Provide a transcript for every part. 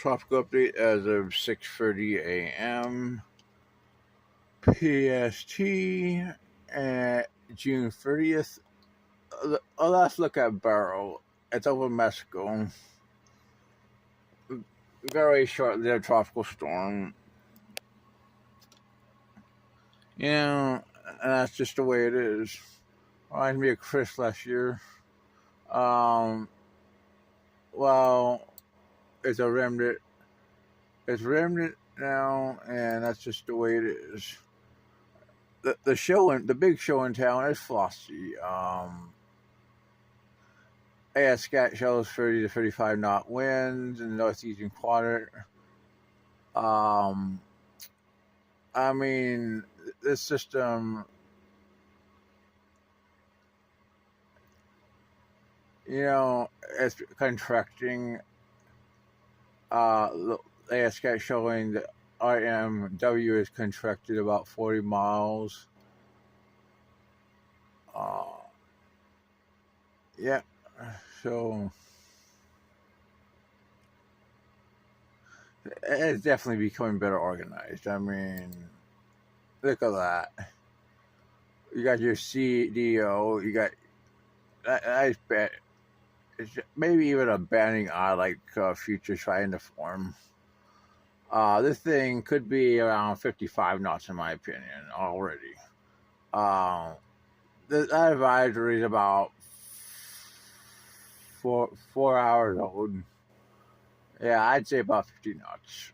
Tropical update as of 6:30 a.m. PST at June 30th. Let's look at Barrow. It's over Mexico. Very short-lived tropical storm. And that's just the way it is. Reminds me of Chris last year. Um, well, it's a remnant. It's remnant now, and that's just the way it is. The big show in town is Flossie. Scat shows 30 to 35 knot winds in the northeastern quadrant. I mean, this system, it's contracting. The Scat showing that RMW is contracted about 40 miles. Yeah, so it's definitely becoming better organized. I mean, look at that. You got your CDO, you got nice bet. It's maybe even a banning eye like Future trying to form. This thing could be around 55 knots in my opinion already. That advisory is about 4 hours old. Yeah, I'd say about 50 knots.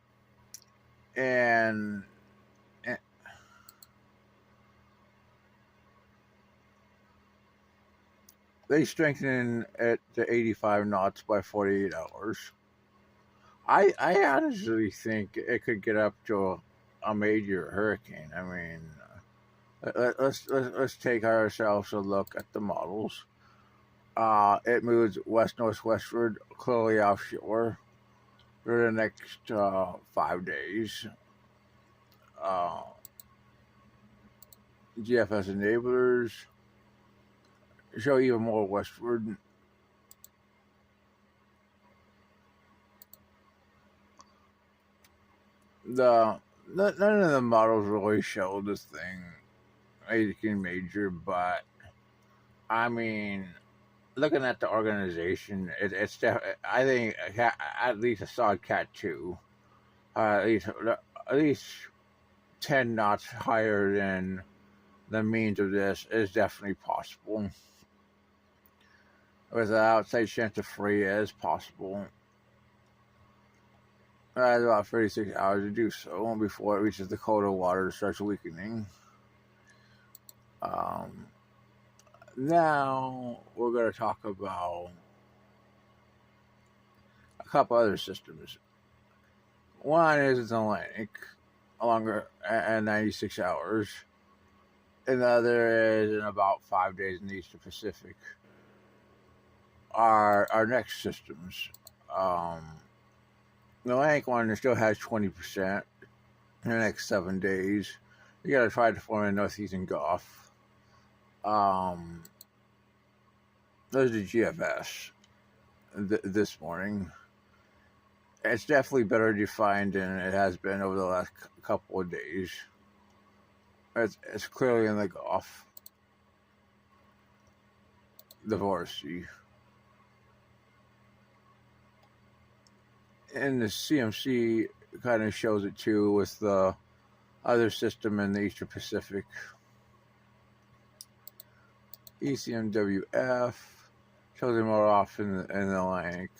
And they strengthen it to 85 knots by 48 hours. I honestly think it could get up to a major hurricane. I mean, let's take ourselves a look at the models. It moves west-northwestward, clearly offshore, for the next 5 days. GFS enablers show even more westward. None of the models really show this thing anything major, but I mean, looking at the organization, it's I think at least a solid Cat 2, at least 10 knots higher than the means of this is definitely possible. With an outside chance of free is possible. It has about 36 hours to do so before it reaches the colder water and starts weakening. Now we're going to talk about a couple other systems. One is in Atlantic, longer and 96 hours. And the other is in about 5 days in the Eastern Pacific. Our next systems. The Atlantic one still has 20% in the next 7 days. You got to try to form a northeastern Gulf. There's the GFS this morning. It's definitely better defined than it has been over the last couple of days. It's clearly in the Gulf. The Varsity. And the CMC kind of shows it too with the other system in the Eastern Pacific. ECMWF shows it more often in the Atlantic.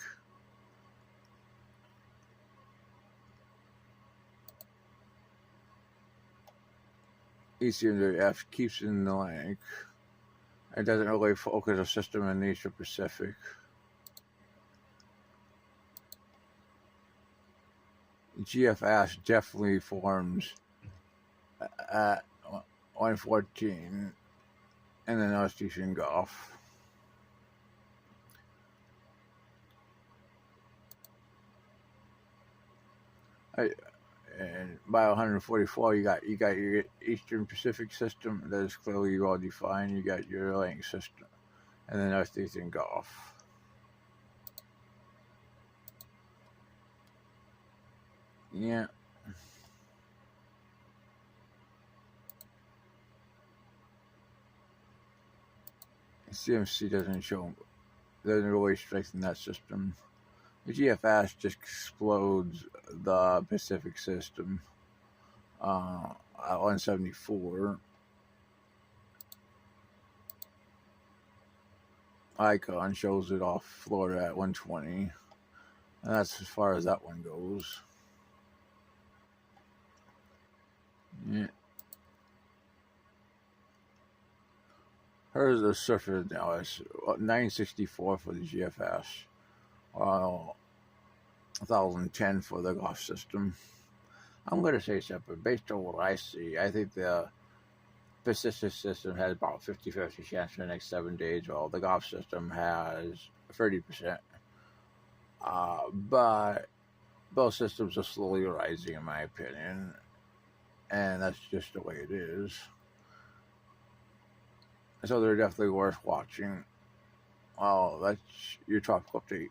ECMWF keeps it in the Atlantic. It doesn't really focus a system in the Eastern Pacific. GFS definitely forms at 114 in the northeastern Gulf. And by 144, you got your Eastern Pacific system that is clearly well defined. You got your Atlantic system, and the northeastern Gulf. Yeah, CMC doesn't really strengthen that system. The GFS just explodes the Pacific system at 174. Icon shows it off Florida at 120. And that's as far as that one goes. Yeah. Hers the surface now is 964 for the GFS, while 1010 for the Gulf system. I'm going to say separate. Based on what I see, I think the Pacific system has about 50-50 chance for the next 7 days, while the Gulf system has 30%. But both systems are slowly rising, in my opinion, and that's just the way it is. So they're definitely worth watching. Oh, that's your tropical update.